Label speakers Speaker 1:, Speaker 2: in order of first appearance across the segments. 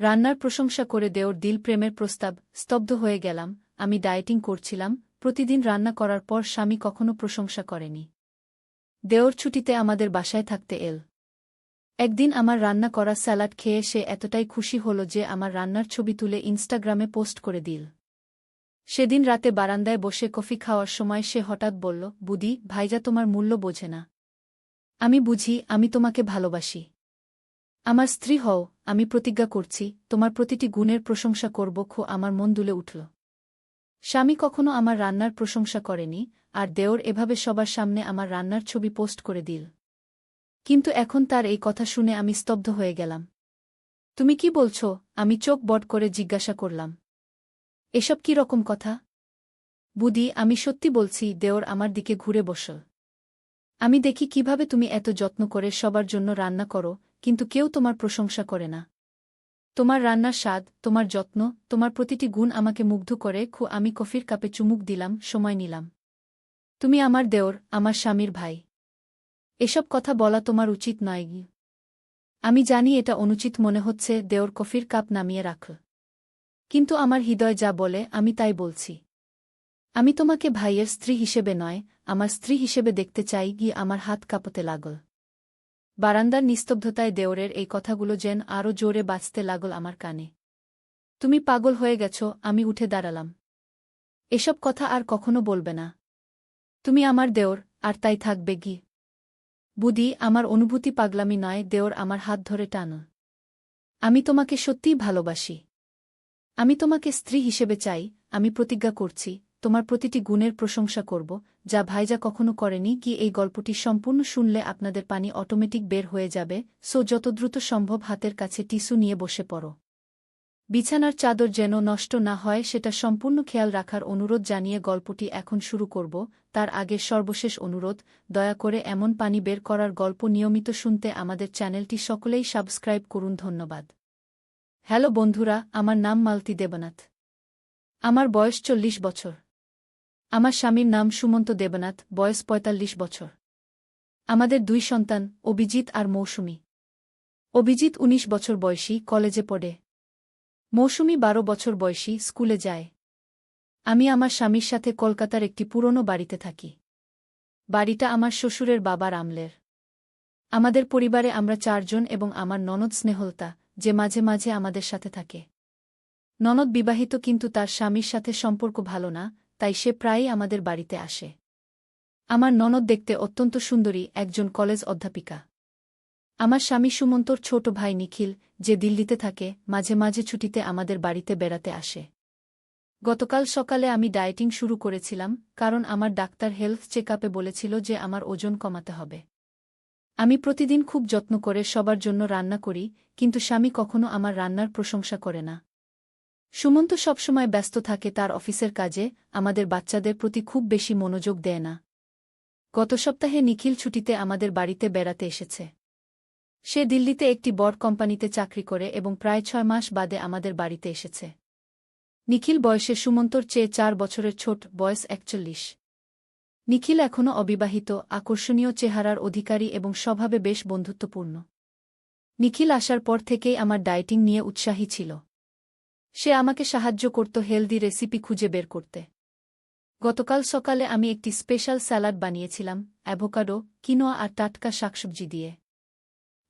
Speaker 1: রান্নার প্রশংসা করে দেওর দিল প্রেমের প্রস্তাব। স্তব্ধ হয়ে গেলাম। আমি ডায়েটিং করছিলাম, প্রতিদিন রান্না করার পর স্বামী কখনো প্রশংসা করেনি। দেওর ছুটিতে আমাদের বাসায় থাকতে এল। একদিন আমার রান্না করা স্যালাড খেয়ে সে এতটাই খুশি হল যে আমার রান্নার ছবি তুলে ইনস্টাগ্রামে পোস্ট করে দিল। সেদিন রাতে বারান্দায় বসে কফি খাওয়ার সময় সে হঠাৎ বলল, বুদি, ভাইজা তোমার মূল্য বোঝে না। আমি বুঝি, আমি তোমাকে ভালোবাসি। আমার স্ত্রী হও, আমি প্রতিজ্ঞা করছি, তোমার প্রতিটি গুণের প্রশংসা করব। আমার মন দুলে উঠল। স্বামী কখনো আমার রান্নার প্রশংসা করেনি, আর দেওর এভাবে সবার সামনে আমার রান্নার ছবি পোস্ট করে দিল। কিন্তু এখন তার এই কথা শুনে আমি স্তব্ধ হয়ে গেলাম। তুমি কি বলছ? আমি চোখ বড় করে জিজ্ঞাসা করলাম। এসব কি রকম কথা? বুদি, আমি সত্যি বলছি। দেওর আমার দিকে ঘুরে বসল। আমি দেখি কিভাবে তুমি এত যত্ন করে সবার জন্য রান্না করো, কিন্তু কেউ তোমার প্রশংসা করে না। তোমার রান্নার স্বাদ, তোমার যত্ন, তোমার প্রতিটি গুণ আমাকে মুগ্ধ করে। আমি কফির কাপে চুমুক দিলাম, সময় নিলাম। তুমি আমার দেওর, আমার স্বামীর ভাই। এসব কথা বলা তোমার উচিত নয়। আমি জানি এটা অনুচিত মনে হচ্ছে। দেওর কফির কাপ নামিয়ে রাখল। কিন্তু আমার হৃদয় যা বলে আমি তাই বলছি। আমি তোমাকে ভাইয়ের স্ত্রী হিসেবে নয়, আমার স্ত্রী হিসেবে দেখতে চাই। আমার হাত কাঁপতে লাগল। বারান্দার নিস্তব্ধতায় দেওরের এই কথাগুলো যেন আরও জোরে বাজতে লাগল আমার কানে। তুমি পাগল হয়ে গেছ। আমি উঠে দাঁড়ালাম। এসব কথা আর কখনো বলবে না। তুমি আমার দেওর, আর তাই থাকবে। বুদি, আমার অনুভূতি পাগলামি নয়। দেওর আমার হাত ধরে টানল। আমি তোমাকে সত্যিই ভালোবাসি। আমি তোমাকে স্ত্রী হিসেবে চাই। আমি প্রতিজ্ঞা করছি, তোমার প্রতিটি গুণের প্রশংসা করব, যা ভাইজা কখনো করেনি। এই গল্পটি সম্পূর্ণ শুনলে আপনাদের পানি অটোমেটিক বের হয়ে যাবে। যত দ্রুত সম্ভব হাতের কাছে টিস্যু নিয়ে বসে পড়ো। বিছানার চাদর যেন নষ্ট না হয় সেটা সম্পূর্ণ খেয়াল রাখার অনুরোধ জানিয়ে গল্পটি এখন শুরু করব। তার আগে সর্বশেষ অনুরোধ, দয়া করে এমন পানি বের করার গল্প নিয়মিত শুনতে আমাদের চ্যানেলটি সকলেই সাবস্ক্রাইব করুন। ধন্যবাদ। হ্যালো বন্ধুরা, আমার নাম মালতী দেবনাথ। আমার বয়স 40 বছর। আমার স্বামীর নাম সুমন্ত দেবনাথ, বয়স 45 বছর। আমাদের 2 সন্তান, অভিজিৎ আর মৌসুমী। অভিজিৎ 19 বছর বয়সী, কলেজে পড়ে। মৌসুমী 12 বছর বয়সী, স্কুলে যায়। আমি আমার স্বামীর সাথে কলকাতার একটি পুরনো বাড়িতে থাকি। বাড়িটা আমার শ্বশুরের বাবার আমলের। আমাদের পরিবারে আমরা 4 জন এবং আমার ননদ স্নেহলতা, যে মাঝে মাঝে আমাদের সাথে থাকে। ননদ বিবাহিত, কিন্তু তার স্বামীর সাথে সম্পর্ক ভালো না, তাই সে প্রায়ই আমাদের বাড়িতে আসে। আমার ননদ দেখতে অত্যন্ত সুন্দরী, একজন কলেজ অধ্যাপিকা। আমার স্বামী সুমন্তর ছোট ভাই নিখিল, যে দিল্লিতে থাকে, মাঝে মাঝে ছুটিতে আমাদের বাড়িতে বেড়াতে আসে। গতকাল সকালে আমি ডায়েটিং শুরু করেছিলাম, কারণ আমার ডাক্তার হেলথ চেকআপে বলেছিল যে আমার ওজন কমাতে হবে। আমি প্রতিদিন খুব যত্ন করে সবার জন্য রান্না করি, কিন্তু স্বামী কখনো আমার রান্নার প্রশংসা করে না। সুমন্ত সবসময় ব্যস্ত থাকে তার অফিসের কাজে, আমাদের বাচ্চাদের প্রতি খুব বেশি মনোযোগ দেয় না। গত সপ্তাহে নিখিল ছুটিতে আমাদের বাড়িতে বেড়াতে এসেছে। সে দিল্লিতে একটি বড় কোম্পানিতে চাকরি করে এবং প্রায় 6 মাস বাদে আমাদের বাড়িতে এসেছে। নিখিল বয়সে সুমন্তর চেয়ে 4 বছরের ছোট, বয়স 41। নিখিল এখনও অবিবাহিত, আকর্ষণীয় চেহারার অধিকারী এবং স্বভাবে বেশ বন্ধুত্বপূর্ণ। নিখিল আসার পর থেকেই আমার ডায়েটিং নিয়ে উৎসাহী ছিল। সে আমাকে সাহায্য করত হেলদি রেসিপি খুঁজে বের করতে। গতকাল সকালে আমি একটি স্পেশাল স্যালাড বানিয়েছিলাম, অ্যাভোকাডো, কিনোয়া আর টাটকা শাকসবজি দিয়ে।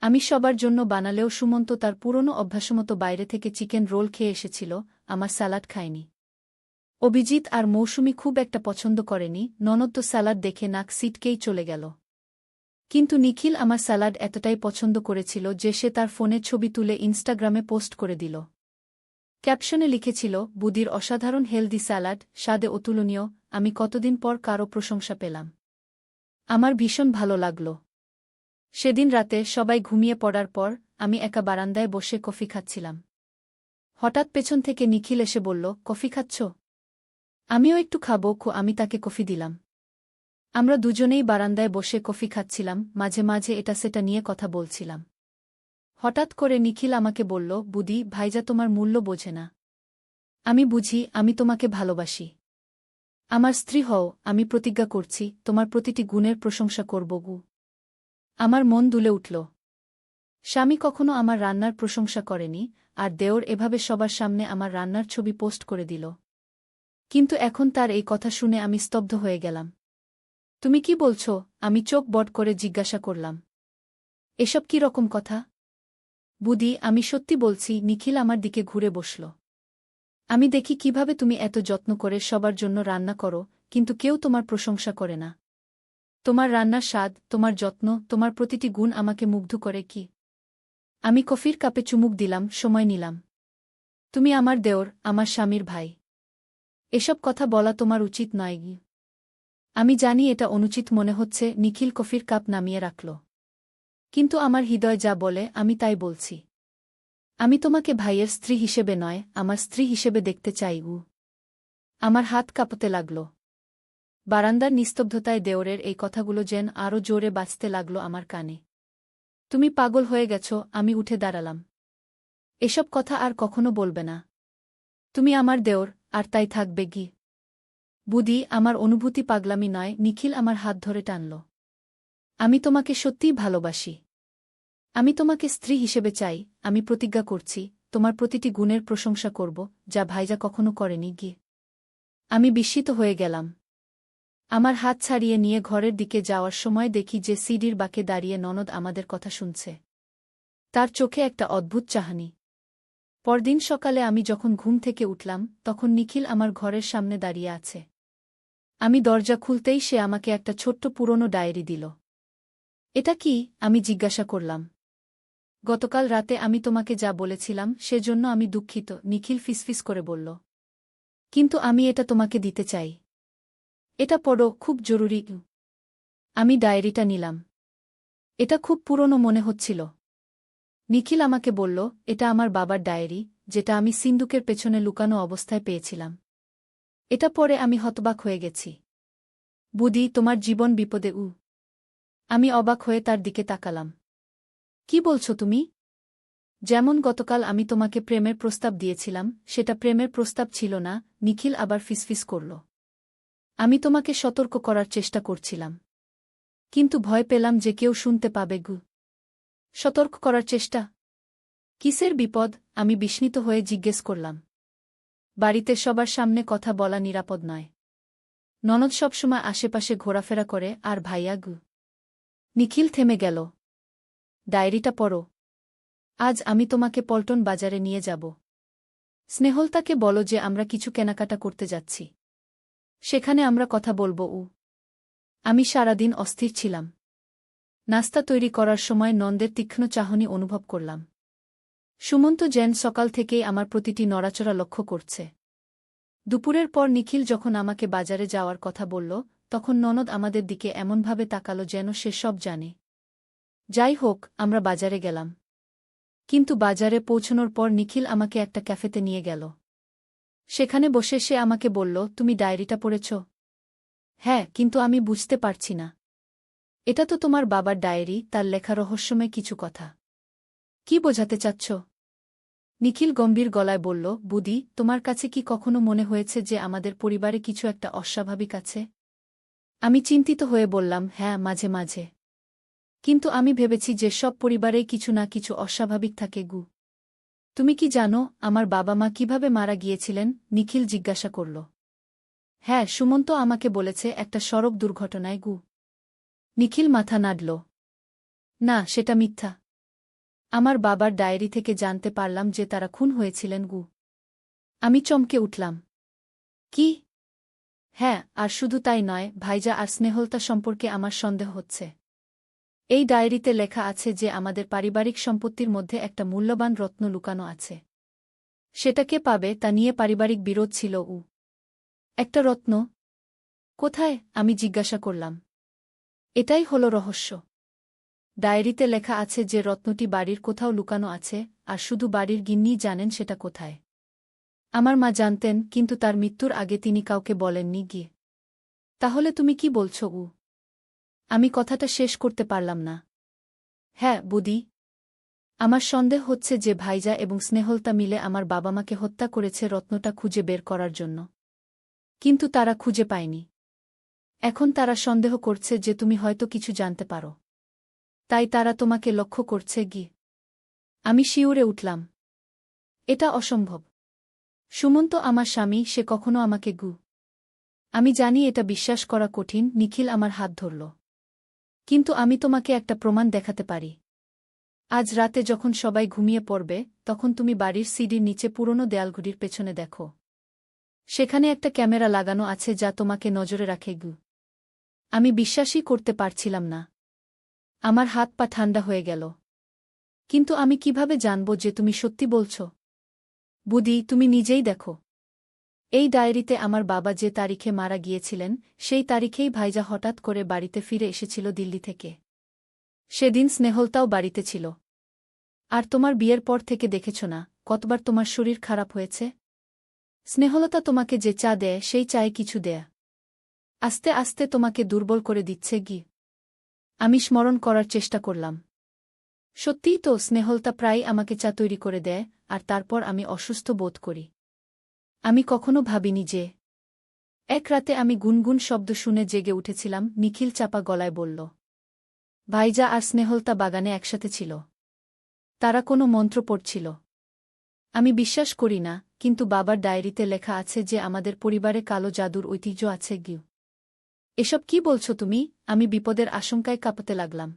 Speaker 1: আমি সবার জন্য বানালেও সুমন্ত তার পুরনো অভ্যাসমতো বাইরে থেকে চিকেন রোল খেয়ে এসেছিল, আমার স্যালাড খায়নি। অভিজিৎ আর মৌসুমী খুব একটা পছন্দ করেনি, ননদ তো স্যালাড দেখে নাক সিটকেই চলে গেল। কিন্তু নিখিল আমার স্যালাড এতটাই পছন্দ করেছিল যে সে তার ফোনে ছবি তুলে ইনস্টাগ্রামে পোস্ট করে দিল। ক্যাপশনে লিখেছিল, বুদির অসাধারণ হেলদি স্যালাড, স্বাদে অতুলনীয়। আমি কতদিন পর কারও প্রশংসা পেলাম। আমার ভীষণ ভালো লাগল। সেদিন রাতে সবাই ঘুমিয়ে পড়ার পর আমি একা বারান্দায় বসে কফি খাচ্ছিলাম। হঠাৎ পেছন থেকে নিখিল এসে বলল, কফি খাচ্ছ? আমিও একটু খাবো। আমি তাকে কফি দিলাম। আমরা দুজনেই বারান্দায় বসে কফি খাচ্ছিলাম, মাঝে মাঝে এটা সেটা নিয়ে কথা বলছিলাম। হঠাৎ করে নিখিল আমাকে বলল, বুদি, ভাইজা তোমার মূল্য বোঝে না। আমি বুঝি, আমি তোমাকে ভালোবাসি। আমার স্ত্রী হও, আমি প্রতিজ্ঞা করছি, তোমার প্রতিটি গুণের প্রশংসা করব। আমার মন দুলে উঠল। স্বামী কখনো আমার রান্নার প্রশংসা করেনি, আর দেওর এভাবে সবার সামনে আমার রান্নার ছবি পোস্ট করে দিল। কিন্তু এখন তার এই কথা শুনে আমি স্তব্ধ হয়ে গেলাম। তুমি কি বলছ? আমি চোখ বড় করে জিজ্ঞাসা করলাম। এসব কি রকম কথা? বুদি, আমি সত্যি বলছি। নিখিল আমার দিকে ঘুরে বসল। আমি দেখি কিভাবে তুমি এত যত্ন করে সবার জন্য রান্না করো, কিন্তু কেউ তোমার প্রশংসা করে না। তোমার রান্নার স্বাদ, তোমার যত্ন, তোমার প্রতিটি গুণ আমাকে মুগ্ধ করে। কি? আমি কফির কাপে চুমুক দিলাম, সময় নিলাম। তুমি আমার দেওর, আমার স্বামীর ভাই। এসব কথা বলা তোমার উচিত নয়। আমি জানি এটা অনুচিত মনে হচ্ছে। নিখিল কফির কাপ নামিয়ে রাখল। কিন্তু আমার হৃদয় যা বলে আমি তাই বলছি। আমি তোমাকে ভাইয়ের স্ত্রী হিসেবে নয়, আমার স্ত্রী হিসেবে দেখতে চাই। আমার হাত কাঁপতে লাগল। বারান্দার নিস্তব্ধতায় দেওরের এই কথাগুলো যেন আরও জোরে বাজতে লাগল আমার কানে। তুমি পাগল হয়ে গেছ। আমি উঠে দাঁড়ালাম। এসব কথা আর কখনো বলবে না। তুমি আমার দেওর, আর তাই থাকবে। বুদি, আমার অনুভূতি পাগলামি নয়। নিখিল আমার হাত ধরে টানল। আমি তোমাকে সত্যিই ভালোবাসি। আমি তোমাকে স্ত্রী হিসেবে চাই। আমি প্রতিজ্ঞা করছি, তোমার প্রতিটি গুণের প্রশংসা করব, যা ভাইজা কখনো করেনি। আমি বিস্মিত হয়ে গেলাম। আমার হাত ছাড়িয়ে নিয়ে ঘরের দিকে যাওয়ার সময় দেখি যে সিঁড়ির বাঁকে দাঁড়িয়ে ননদ আমাদের কথা শুনছে। তার চোখে একটা অদ্ভুত চাহনি। পরদিন সকালে আমি যখন ঘুম থেকে উঠলাম, তখন নিখিল আমার ঘরের সামনে দাঁড়িয়ে আছে। আমি দরজা খুলতেই সে আমাকে একটা ছোট্ট পুরনো ডায়েরি দিল। এটা কি? আমি জিজ্ঞাসা করলাম। গতকাল রাতে আমি তোমাকে যা বলেছিলাম সেজন্য আমি দুঃখিত, নিখিল ফিসফিস করে বলল। কিন্তু আমি এটা তোমাকে দিতে চাই। এটা পড়ো, খুব জরুরি। আমি ডায়েরিটা নিলাম। এটা খুব পুরনো মনে হচ্ছিল। নিখিল আমাকে বলল, এটা আমার বাবার ডায়েরি, যেটা আমি সিন্দুকের পেছনে লুকানো অবস্থায় পেয়েছিলাম। এটা পড়ে আমি হতবাক হয়ে গেছি। বুদি, তোমার জীবন বিপদে। আমি অবাক হয়ে তার দিকে তাকালাম। কি বলছো তুমি? যেমন গতকাল আমি তোমাকে প্রেমের প্রস্তাব দিয়েছিলাম, সেটা প্রেমের প্রস্তাব ছিল না। নিখিল আবার ফিসফিস করল। আমি তোমাকে সতর্ক করার চেষ্টা করছিলাম, কিন্তু ভয় পেলাম যে কেউ শুনতে পাবে। সতর্ক করার চেষ্টা? কিসের বিপদ? আমি বিস্মিত হয়ে জিজ্ঞেস করলাম। বাড়িতে সবার সামনে কথা বলা নিরাপদ নয়। ননদ সবসময় আশেপাশে ঘোরাফেরা করে, আর ভাইয়া। নিখিল থেমে গেল। ডায়েরিটা পড়ো। আজ আমি তোমাকে পল্টন বাজারে নিয়ে যাব। স্নেহলতাকে বলো যে আমরা কিছু কেনাকাটা করতে যাচ্ছি। সেখানে আমরা কথা বলবো। আমি সারাদিন অস্থির ছিলাম। নাস্তা তৈরি করার সময় নন্দের তীক্ষ্ণ চাহনি অনুভব করলাম। সুমন্ত যেন সকাল থেকেই আমার প্রতিটি নড়াচড়া লক্ষ্য করছে। দুপুরের পর নিখিল যখন আমাকে বাজারে যাওয়ার কথা বলল, তখন ননদ আমাদের দিকে এমনভাবে তাকালো যেন সে সব জানে। যাই হোক, আমরা বাজারে গেলাম। কিন্তু বাজারে পৌঁছনোর পর নিখিল আমাকে একটা ক্যাফেতে নিয়ে গেল। সেখানে বসে সে আমাকে বলল, তুমি ডায়েরিটা পড়েছ? হ্যাঁ, কিন্তু আমি বুঝতে পারছি না। এটা তো তোমার বাবার ডায়েরি, তার লেখা রহস্যময় কিছু কথা। কি বোঝাতে চাচ্ছ? নিখিল গম্ভীর গলায় বলল, বুদি, তোমার কাছে কি কখনো মনে হয়েছে যে আমাদের পরিবারে কিছু একটা অস্বাভাবিক আছে? আমি চিন্তিত হয়ে বললাম, হ্যাঁ, মাঝে মাঝে। কিন্তু আমি ভেবেছি যে সব পরিবারেই কিছু না কিছু অস্বাভাবিক থাকে। তুমি কি জানো আমার বাবা মা কিভাবে মারা গিয়েছিলেন? নিখিল জিজ্ঞাসা করল। হ্যাঁ, সুমন্ত আমাকে বলেছে, একটা সড়ক দুর্ঘটনায়। নিখিল মাথা নাড়ল। না, সেটা মিথ্যা। আমার বাবার ডায়েরি থেকে জানতে পারলাম যে তারা খুন হয়েছিলেন। আমি চমকে উঠলাম। কি? হ্যাঁ, আর শুধু তাই নয়, ভাইজা আর স্নেহলতা সম্পর্কে আমার সন্দেহ হচ্ছে। এই ডায়েরিতে লেখা আছে যে আমাদের পারিবারিক সম্পত্তির মধ্যে একটা মূল্যবান রত্ন লুকানো আছে। সেটা কে পাবে তা নিয়ে পারিবারিক বিরোধ ছিল। একটা রত্ন? কোথায়? আমি জিজ্ঞাসা করলাম। এটাই হলো রহস্য। ডায়েরিতে লেখা আছে যে রত্নটি বাড়ির কোথাও লুকানো আছে, আর শুধু বাড়ির গিন্নিই জানেন সেটা কোথায়। আমার মা জানতেন, কিন্তু তার মৃত্যুর আগে তিনি কাউকে বলেননি। তাহলে তুমি কি বলছো? আমি কথাটা শেষ করতে পারলাম না। হ্যাঁ, বুদি। আমার সন্দেহ হচ্ছে যে ভাইজা এবং স্নেহলতা মিলে আমার বাবা মাকে হত্যা করেছে রত্নটা খুঁজে বের করার জন্য। কিন্তু তারা খুঁজে পায়নি। এখন তারা সন্দেহ করছে যে তুমি হয়তো কিছু জানতে পারো। তাই তারা তোমাকে লক্ষ্য করছে। আমি শিউরে উঠলাম। এটা অসম্ভব। সুমন্ত আমার স্বামী, সে কখনো আমাকে আমি জানি এটা বিশ্বাস করা কঠিন। নিখিল আমার হাত ধরল। কিন্তু আমি তোমাকে একটা প্রমাণ দেখাতে পারি। আজ রাতে যখন সবাই ঘুমিয়ে পড়বে, তখন তুমি বাড়ির সিঁড়ির নিচে পুরনো দেয়ালঘড়ির পেছনে দেখো। সেখানে একটা ক্যামেরা লাগানো আছে যা তোমাকে নজরে রাখে। আমি বিশ্বাসই করতে পারছিলাম না। আমার হাত পা ঠান্ডা হয়ে গেল। কিন্তু আমি কিভাবে জানব যে তুমি সত্যি বলছ? বুদি, তুমি নিজেই দেখো। এই ডায়েরিতে আমার বাবা যে তারিখে মারা গিয়েছিলেন, সেই তারিখেই ভাইজা হঠাৎ করে বাড়িতে ফিরে এসেছিল দিল্লি থেকে। সেদিন স্নেহলতাও বাড়িতে ছিল। আর তোমার বিয়ের পর থেকে দেখেছ না কতবার তোমার শরীর খারাপ হয়েছে? স্নেহলতা তোমাকে যে চা দেয় সেই চায়ে কিছু দেয়া আস্তে আস্তে তোমাকে দুর্বল করে দিচ্ছে। আমি স্মরণ করার চেষ্টা করলাম। সত্যিই তো, স্নেহলতা প্রায় আমাকে চা তৈরি করে দেয়, আর তারপর আমি অসুস্থ বোধ করি। আমি কখনো ভাবিনি যে এক রাতে আমি গুনগুন শব্দ শুনে জেগে উঠেছিলাম। নিখিল চাপা গলায় বলল, ভাইজা আর স্নেহলতা বাগানে একসাথে ছিল। তারা কোনো মন্ত্র পড়ছিল। আমি বিশ্বাস করি না, কিন্তু বাবার ডায়েরিতে লেখা আছে যে আমাদের পরিবারে কালো জাদুর ঐতিহ্য আছে। এসব কি বলছো তুমি? আমি বিপদের আশঙ্কায় কাঁপতে লাগলাম।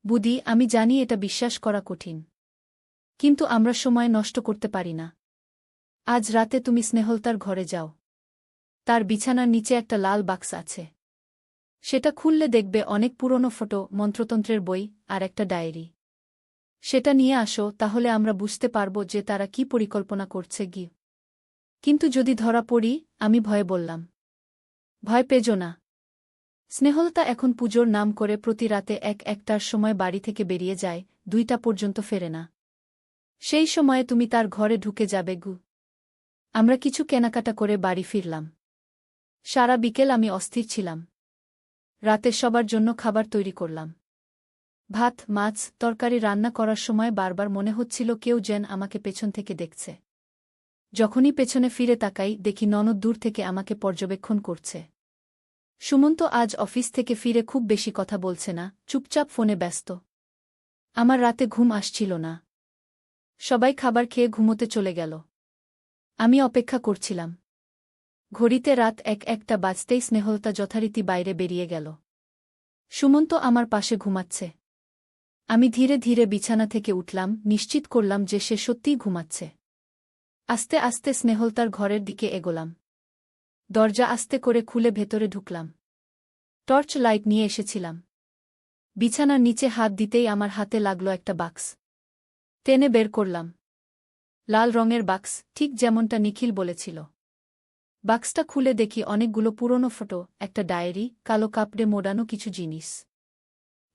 Speaker 1: বুদি, আমি জানি এটা বিশ্বাস করা কঠিন। কিন্তু আমরা সময় নষ্ট করতে পারি না। আজ রাতে তুমি স্নেহলতার ঘরে যাও। তার বিছানার নিচে একটা লাল বাক্স আছে। সেটা খুললে দেখবে অনেক পুরনো ফটো, মন্ত্রতন্ত্রের বই আর একটা ডায়েরি। সেটা নিয়ে আসো, তাহলে আমরা বুঝতে পারব যে তারা কি পরিকল্পনা করছে। কিন্তু যদি ধরা পড়ি? আমি ভয়ে বললাম। ভয় পেজো না। স্নেহলতা এখন পুজোর নাম করে প্রতি রাতে একটার সময় বাড়ি থেকে বেরিয়ে যায়, 2টা পর্যন্ত ফেরে না। সেই সময়ে তুমি তার ঘরে ঢুকে যাবে। আমরা কিছু কেনাকাটা করে বাড়ি ফিরলাম। সারা বিকেল আমি অস্থির ছিলাম। রাতে সবার জন্য খাবার তৈরি করলাম। ভাত, মাছ, তরকারি রান্না করার সময় বারবার মনে হচ্ছিল কেউ যেন আমাকে পেছন থেকে দেখছে। যখনই পেছনে ফিরে তাকাই, দেখি ননদ দূর থেকে আমাকে পর্যবেক্ষণ করছে। সুমন্ত আজ অফিস থেকে ফিরে খুব বেশি কথা বলছে না, চুপচাপ ফোনে ব্যস্ত। আমার রাতে ঘুম আসছিল না। সবাই খাবার খেয়ে ঘুমোতে চলে গেল। আমি অপেক্ষা করছিলাম। ঘড়িতে রাত একটা বাজতেই স্নেহলতা যথারীতি বাইরে বেরিয়ে গেল। সুমন্ত আমার পাশে ঘুমাচ্ছে। আমি ধীরে ধীরে বিছানা থেকে উঠলাম, নিশ্চিত করলাম যে সে সত্যিই ঘুমাচ্ছে। আস্তে আস্তে স্নেহলতার ঘরের দিকে এগোলাম। দরজা আস্তে করে খুলে ভেতরে ঢুকলাম। টর্চ লাইট নিয়ে এসেছিলাম। বিছানার নিচে হাত দিতেই আমার হাতে লাগলো একটা বাক্স। টেনে বের করলাম। লাল রঙের বাক্স, ঠিক যেমনটা নিখিল বলেছিল। বাক্সটা খুলে দেখি অনেকগুলো পুরনো ফটো, একটা ডায়েরি, কালো কাপড়ে মোড়ানো কিছু জিনিস।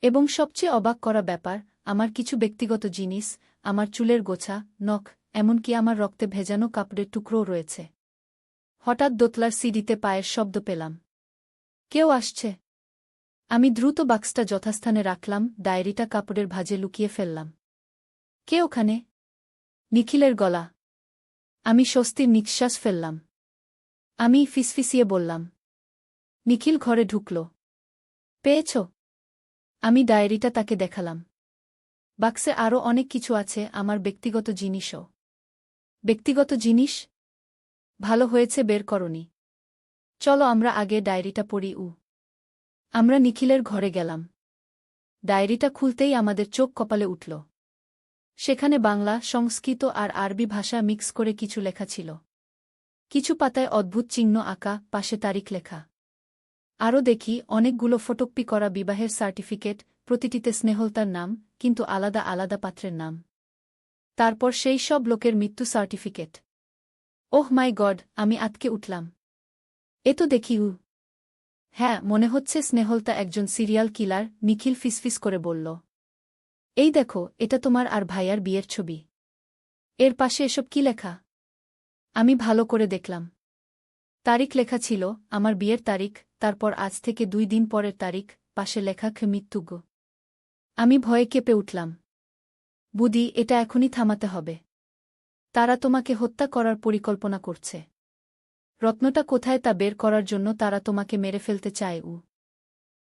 Speaker 1: এবং সবচেয়ে অবাক করা ব্যাপার, আমার কিছু ব্যক্তিগত জিনিস, আমার চুলের গোছা, নখ, এমনকি আমার রক্তে ভেজানো কাপড়ের টুকরোও রয়েছে। হঠাৎ দোতলার সিঁড়িতে পায়ের শব্দ পেলাম। কেউ আসছে। আমি দ্রুত বাক্সটা যথাস্থানে রাখলাম, ডায়েরিটা কাপড়ের ভাঁজে লুকিয়ে ফেললাম। কে ওখানে? নিখিলের গলা। আমি স্বস্তির নিঃশ্বাস ফেললাম। আমি ফিসফিসিয়ে বললাম। নিখিল ঘরে ঢুকল। পেয়েছ? আমি ডায়েরিটা তাকে দেখালাম। বাক্সে আরও অনেক কিছু আছে, আমার ব্যক্তিগত জিনিসও। ব্যক্তিগত জিনিস? ভালো হয়েছে বের করনি। চলো আমরা আগে ডায়েরিটা পড়ি। আমরা নিখিলের ঘরে গেলাম। ডায়েরিটা খুলতেই আমাদের চোখ কপালে উঠল। সেখানে বাংলা, সংস্কৃত আর আরবি ভাষা মিক্স করে কিছু লেখা ছিল। কিছু পাতায় অদ্ভুত চিহ্ন আঁকা, পাশে তারিখ লেখা। আরও দেখি অনেকগুলো ফটোকপি করা বিবাহের সার্টিফিকেট, প্রতিটিতে স্নেহলতার নাম, কিন্তু আলাদা আলাদা পাত্রের নাম। তারপর সেই সব লোকের মৃত্যু সার্টিফিকেট। ওহ মাই গড, আমি আতকে উঠলাম। এ তো দেখি হ্যাঁ, মনে হচ্ছে স্নেহলতা একজন সিরিয়াল কিলার, নিখিল ফিসফিস করে বলল। এই দেখো, এটা তোমার আর ভাইয়ার বিয়ের ছবি। এর পাশে এসব কি লেখা? আমি ভালো করে দেখলাম। তারিখ লেখা ছিল, আমার বিয়ের তারিখ, তারপর আজ থেকে 2 দিন পরের তারিখ, পাশে লেখা মৃত্যুগ। আমি ভয়ে কেঁপে উঠলাম। বুদি, এটা এখনই থামাতে হবে। তারা তোমাকে হত্যা করার পরিকল্পনা করছে। রত্নটা কোথায় তা বের করার জন্য তারা তোমাকে মেরে ফেলতে চায়।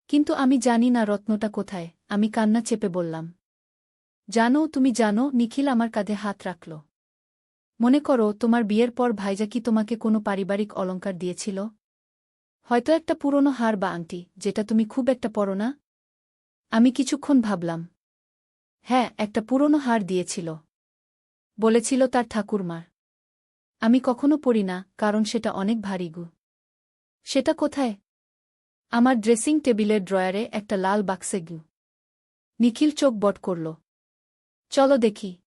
Speaker 1: কিন্তু আমি জানি না রত্নটা কোথায়, আমি কান্না চেপে বললাম। তুমি জানো নিখিল আমার কাঁধে হাত রাখল। মনে করো তোমার বিয়ের পর ভাইজা কি তোমাকে কোনো পারিবারিক অলংকার দিয়েছিল? হয়তো একটা পুরনো হার বা আংটি, যেটা তুমি খুব একটা পরো না? আমি কিছুক্ষণ ভাবলাম। হ্যাঁ, একটা পুরনো হার দিয়েছিল। বলেছিল তার ঠাকুরমার। আমি কখনো পরি না, কারণ সেটা অনেক ভারী গু। সেটা কোথায়? আমার ড্রেসিং টেবিলের ড্রয়ারে একটা লাল বাক্সে গু। নিখিল চোখ বট করল। চলো দেখি।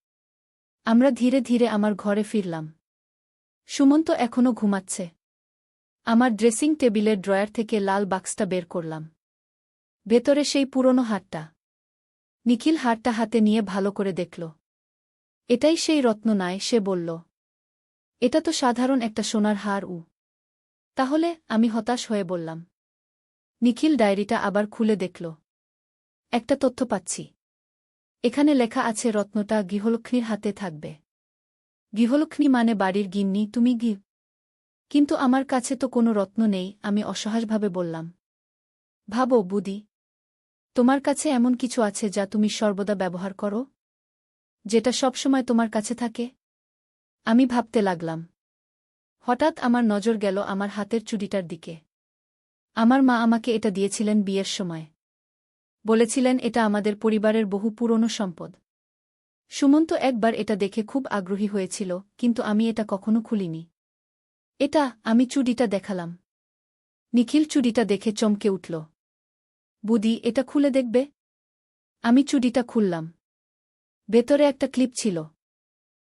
Speaker 1: আমরা ধীরে ধীরে আমার ঘরে ফিরলাম। সুমন্ত এখনো ঘুমাচ্ছে। আমার ড্রেসিং টেবিলের ড্রয়ার থেকে লাল বাক্সটা বের করলাম। ভেতরে সেই পুরনো হারটা। নিখিল হারটা হাতে নিয়ে ভালো করে দেখল। এটাই সেই রত্ন নয়, সে বলল। এটা তো সাধারণ একটা সোনার হার। তাহলে? আমি হতাশ হয়ে বললাম। নিখিল ডায়েরিটা আবার খুলে দেখল। একটা তথ্য পাচ্ছি। এখানে লেখা আছে রত্নটা গৃহলক্ষ্মীর হাতে থাকবে। গৃহলক্ষ্মী মানে বাড়ির গিন্নি, তুমি কিন্তু আমার কাছে তো কোনো রত্ন নেই, আমি অসহায়ভাবে বললাম। ভাবো বুদি, তোমার কাছে এমন কিছু আছে যা তুমি সর্বদা ব্যবহার করো? যেটা সবসময় তোমার কাছে থাকে? আমি ভাবতে লাগলাম। হঠাৎ আমার নজর গেল আমার হাতের চুড়িটার দিকে। আমার মা আমাকে এটা দিয়েছিলেন বিয়ের সময়। বলেছিলেন এটা আমাদের পরিবারের বহু পুরনো সম্পদ। সুমন্ত একবার এটা দেখে খুব আগ্রহী হয়েছিল, কিন্তু আমি এটা কখনো খুলিনি। এটা, আমি চুড়িটা দেখালাম। নিখিল চুড়িটা দেখে চমকে উঠল। বুদি, এটা খুলে দেখবে? আমি চুড়িটা খুললাম। ভেতরে একটা ক্লিপ ছিল।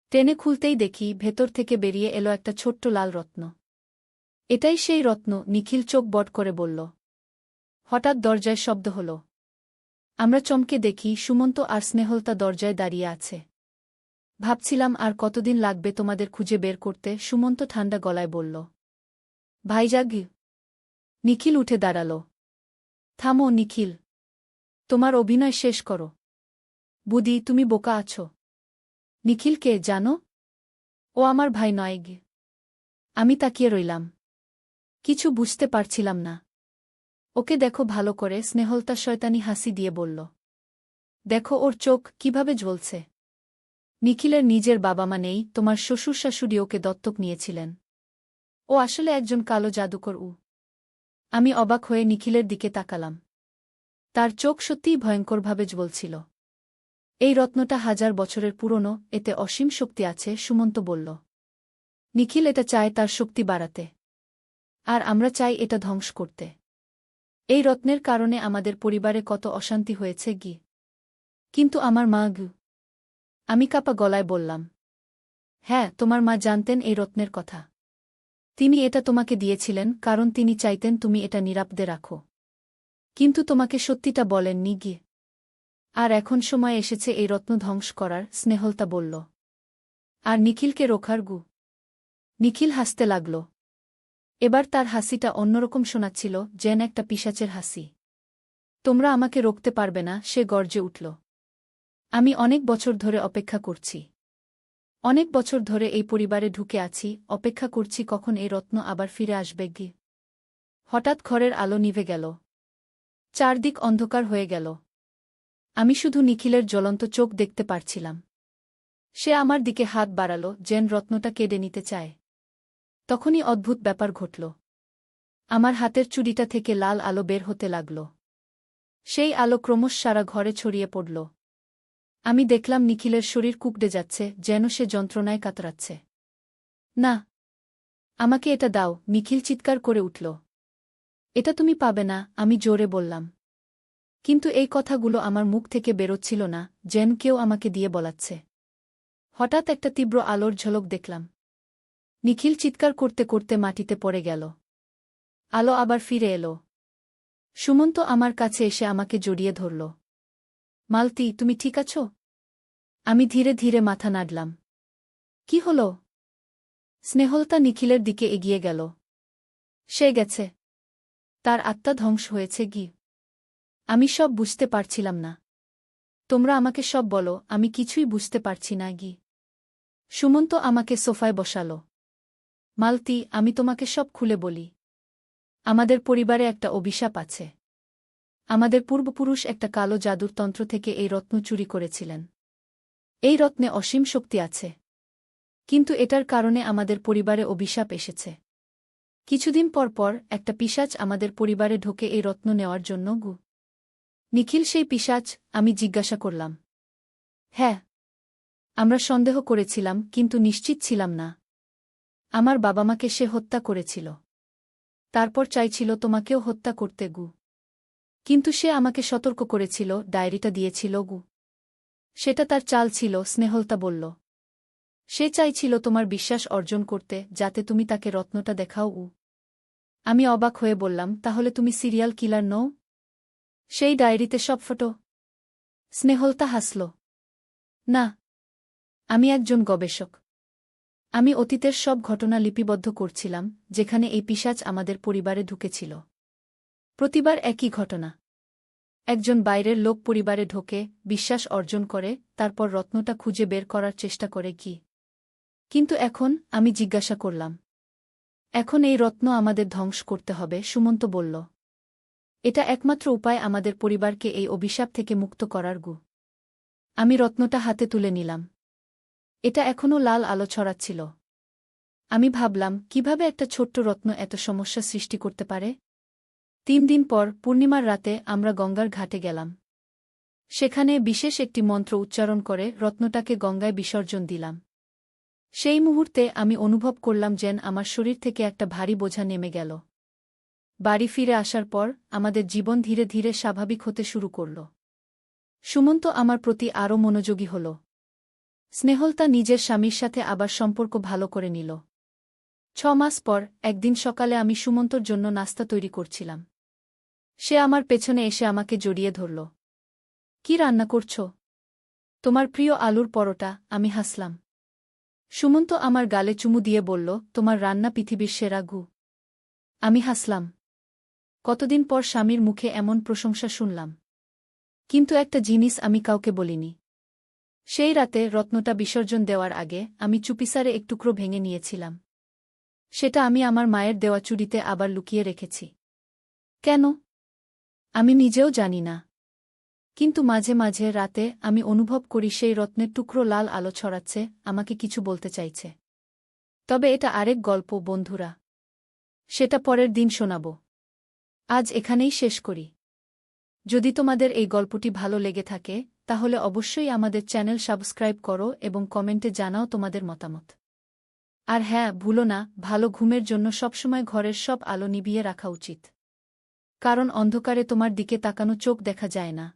Speaker 1: টেনে খুলতেই দেখি ভেতর থেকে বেরিয়ে এলো একটা ছোট্ট লাল রত্ন। এটাই সেই রত্ন, নিখিল চোখ বড় করে বলল। হঠাৎ দরজায় শব্দ হল। আমরা চমকে দেখি সুমন্ত আর স্নেহলতা দরজায় দাঁড়িয়ে আছে। ভাবছিলাম আর কতদিন লাগবে তোমাদের খুঁজে বের করতে, সুমন্ত ঠান্ডা গলায় বলল। ভাইজাগ। নিখিল উঠে দাঁড়াল। থামো নিখিল, তোমার অভিনয় শেষ করো। বুদি, তুমি বোকা আছো। নিখিলকে জানো? ও আমার ভাই নয়। আমি তাকিয়ে রইলাম। কিছু বুঝতে পারছিলাম না। ওকে দেখো ভালো করে, স্নেহলতা শয়তানি হাসি দিয়ে বলল। দেখো ওর চোখ কিভাবে জ্বলছে। নিখিলের নিজের বাবা মা নেই, তোমার শ্বশুর শাশুড়ি ওকে দত্তক নিয়েছিলেন। ও আসলে একজন কালো জাদুকর। আমি অবাক হয়ে নিখিলের দিকে তাকালাম। তার চোখ সত্যিই ভয়ঙ্করভাবে জ্বলছিল। এই রত্নটা 1000 বছরের পুরনো, এতে অসীম শক্তি আছে, সুমন্ত বলল। নিখিল এটা চায় তার শক্তি বাড়াতে। আর আমরা চাই এটা ধ্বংস করতে। এই রত্নের কারণে আমাদের পরিবারে কত অশান্তি হয়েছে কিন্তু আমার মা আমি কাপা গলায় বললাম। হ্যাঁ, তোমার মা জানতেন এই রত্নের কথা। তিনি এটা তোমাকে দিয়েছিলেন কারণ তিনি চাইতেন তুমি এটা নিরাপদে রাখো। কিন্তু তোমাকে সত্যিটা বলেননি আর এখন সময় এসেছে এই রত্ন ধ্বংস করার, স্নেহলতা বলল। আর নিখিলকে রোখার নিখিল হাসতে লাগল। এবার তার হাসিটা অন্যরকম শোনাচ্ছিল, যেন একটা পিশাচের হাসি। তোমরা আমাকে রোকতে পারবে না, সে গর্জে উঠল। আমি অনেক বছর ধরে অপেক্ষা করছি। অনেক বছর ধরে এই পরিবারে ঢুকে আছি, অপেক্ষা করছি কখন এই রত্ন আবার ফিরে আসবে হঠাৎ ঘরের আলো নিভে গেল। চারদিক অন্ধকার হয়ে গেল। আমি শুধু নিখিলের জ্বলন্ত চোখ দেখতে পারছিলাম। সে আমার দিকে হাত বাড়াল, যেন রত্নটা কেড়ে নিতে চায়। তখনই অদ্ভুত ব্যাপার ঘটল। আমার হাতের চুড়িটা থেকে লাল আলো বের হতে লাগল। সেই আলো ক্রমশ সারা ঘরে ছড়িয়ে পড়ল। আমি দেখলাম নিখিলের শরীর কুঁকড়ে যাচ্ছে, যেন সে যন্ত্রণায় কাতরাচ্ছে। না, আমাকে এটা দাও, নিখিল চিৎকার করে উঠল। এটা তুমি পাবে না, আমি জোরে বললাম। কিন্তু এই কথাগুলো আমার মুখ থেকে বেরোচ্ছিল না, যেন কেউ আমাকে দিয়ে বলাচ্ছে। হঠাৎ একটা তীব্র আলোর ঝলক দেখলাম। নিখিল চিৎকার করতে করতে মাটিতে পড়ে গেল। আলো আবার ফিরে এলো। সুমন্ত আমার কাছে এসে আমাকে জড়িয়ে ধরল। মালতী, তুমি ঠিক আছো? আমি ধীরে ধীরে মাথা নাড়লাম। কি হল? স্নেহলতা নিখিলের দিকে এগিয়ে গেল। সে গেছে। তার আত্মা ধ্বংস হয়েছে আমি সব বুঝতে পারছিলাম না। তোমরা আমাকে সব বলো, আমি কিছুই বুঝতে পারছি না সুমন্ত আমাকে সোফায় বসাল। মালতী, আমি তোমাকে সব খুলে বলি। আমাদের পরিবারে একটা অভিশাপ আছে। আমাদের পূর্বপুরুষ একটা কালো জাদুর তন্ত্র থেকে এই রত্ন চুরি করেছিলেন। এই রত্নে অসীম শক্তি আছে। কিন্তু এটার কারণে আমাদের পরিবারে অভিশাপ এসেছে। কিছুদিন পর পর একটা পিশাচ আমাদের পরিবারে ঢোকে এই রত্ন নেওয়ার জন্য। নিখিল সেই পিশাচ? আমি জিজ্ঞাসা করলাম। হ্যাঁ। আমরা সন্দেহ করেছিলাম, কিন্তু নিশ্চিত ছিলাম না। আমার বাবা-মাকে সে হত্যা করেছিল। তারপর চাইছিল তোমাকেও হত্যা করতে। কিন্তু সে আমাকে সতর্ক করেছিল, ডায়েরিটা দিয়েছিল। সেটা তার চাল ছিল, স্নেহলতা বলল। সে চাইছিল তোমার বিশ্বাস অর্জন করতে, যাতে তুমি তাকে রত্নটা দেখাও। আমি অবাক হয়ে বললাম, তাহলে তুমি সিরিয়াল কিলার নও? সেই ডায়েরিতে সব ফটো? স্নেহলতা হাসল। না, আমি একজন গবেষক। আমি অতীতের সব ঘটনা লিপিবদ্ধ করছিলাম, যেখানে এই পিশাচ আমাদের পরিবারে ঢুকেছিল। প্রতিবার একই ঘটনা। একজন বাইরের লোক পরিবারে ঢোকে, বিশ্বাস অর্জন করে, তারপর রত্নটা খুঁজে বের করার চেষ্টা করে। কিন্তু এখন? আমি জিজ্ঞাসা করলাম। এখন এই রত্ন আমাদের ধ্বংস করতে হবে, সুমন্ত বলল। এটা একমাত্র উপায় আমাদের পরিবারকে এই অভিশাপ থেকে মুক্ত করার। আমি রত্নটা হাতে তুলে নিলাম। এটা এখনও লাল আলো ছড়াচ্ছিল। আমি ভাবলাম, কিভাবে একটা ছোট্ট রত্ন এত সমস্যা সৃষ্টি করতে পারে। 3 দিন পর পূর্ণিমার রাতে আমরা গঙ্গার ঘাটে গেলাম। সেখানে বিশেষ একটি মন্ত্র উচ্চারণ করে রত্নটাকে গঙ্গায় বিসর্জন দিলাম। সেই মুহূর্তে আমি অনুভব করলাম যেন আমার শরীর থেকে একটা ভারী বোঝা নেমে গেল। বাড়ি ফিরে আসার পর আমাদের জীবন ধীরে ধীরে স্বাভাবিক হতে শুরু করল। সুমন্ত আমার প্রতি আরও মনোযোগী হল। স্নেহলতা নিজের স্বামীর সাথে আবার সম্পর্ক ভালো করে নিল। 6 মাস পর একদিন সকালে আমি সুমন্তর জন্য নাস্তা তৈরি করছিলাম। সে আমার পেছনে এসে আমাকে জড়িয়ে ধরল। কি রান্না করছ? তোমার প্রিয় আলুর পরোটা। আমি হাসলাম। সুমন্ত আমার গালে চুমু দিয়ে বলল, তোমার রান্না পৃথিবীর সেরা। আমি হাসলাম। কতদিন পর স্বামীর মুখে এমন প্রশংসা শুনলাম। কিন্তু একটা জিনিস আমি কাউকে বলিনি। সেই রাতে রত্নটা বিসর্জন দেওয়ার আগে আমি চুপিসারে এক টুকরো ভেঙে নিয়েছিলাম। সেটা আমি আমার মায়ের দেওয়া চুড়িতে আবার লুকিয়ে রেখেছি। কেন? আমি নিজেও জানি না। কিন্তু মাঝে মাঝে রাতে আমি অনুভব করি সেই রত্নের টুকরো লাল আলো ছড়াচ্ছে, আমাকে কিছু বলতে চাইছে। তবে এটা আরেক গল্প, বন্ধুরা। সেটা পরের দিন শোনাব। আজ এখানেই শেষ করি। যদি তোমাদের এই গল্পটি ভালো লেগে থাকে, তাহলে অবশ্যই আমাদের চ্যানেল সাবস্ক্রাইব করো এবং কমেন্টে জানাও তোমাদের মতামত। আর হ্যাঁ, ভুলো না, ভালো ঘুমের জন্য সবসময় ঘরের সব আলো নিভিয়ে রাখা উচিত। কারণ অন্ধকারে তোমার দিকে তাকানো চোখ দেখা যায় না।